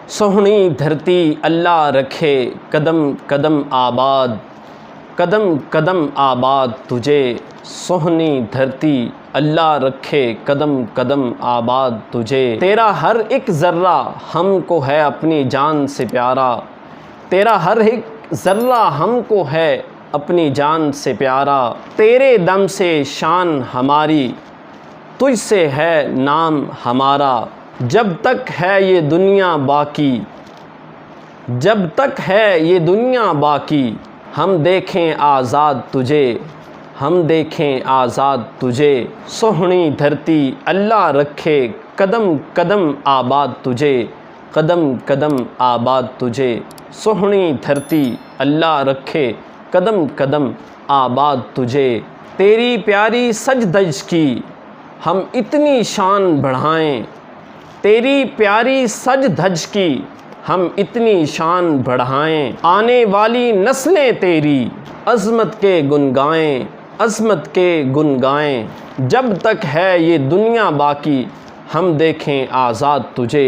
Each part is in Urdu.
سوہنی دھرتی اللہ رکھے قدم قدم آباد، قدم قدم آباد تجھے، سوہنی دھرتی اللہ رکھے قدم قدم آباد تجھے۔ تیرا ہر ایک ذرہ ہم کو ہے اپنی جان سے پیارا، تیرا ہر ایک ذرہ ہم کو ہے اپنی جان سے پیارا۔ تیرے دم سے شان ہماری، تجھ سے ہے نام ہمارا، جب تک ہے یہ دنیا باقی، جب تک ہے یہ دنیا باقی، ہم دیکھیں آزاد تجھے، ہم دیکھیں آزاد تجھے۔ سوہنی دھرتی اللہ رکھے قدم قدم آباد تجھے، قدم قدم آباد تجھے۔ سوہنی دھرتی اللہ رکھے قدم قدم آباد تجھے۔ تیری پیاری سج دھج کی ہم اتنی شان بڑھائیں، تیری پیاری سج دھج کی ہم اتنی شان بڑھائیں۔ آنے والی نسلیں تیری عظمت کے گن گائیں، عظمت کے گن گائیں، جب تک ہے یہ دنیا باقی، ہم دیکھیں آزاد تجھے،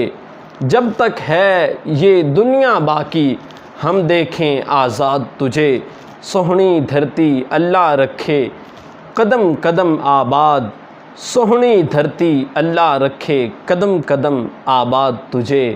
جب تک ہے یہ دنیا باقی، ہم دیکھیں آزاد تجھے۔ سوہنی دھرتی اللہ رکھے قدم قدم آباد، سوہنی دھرتی اللہ رکھے قدم قدم آباد تجھے۔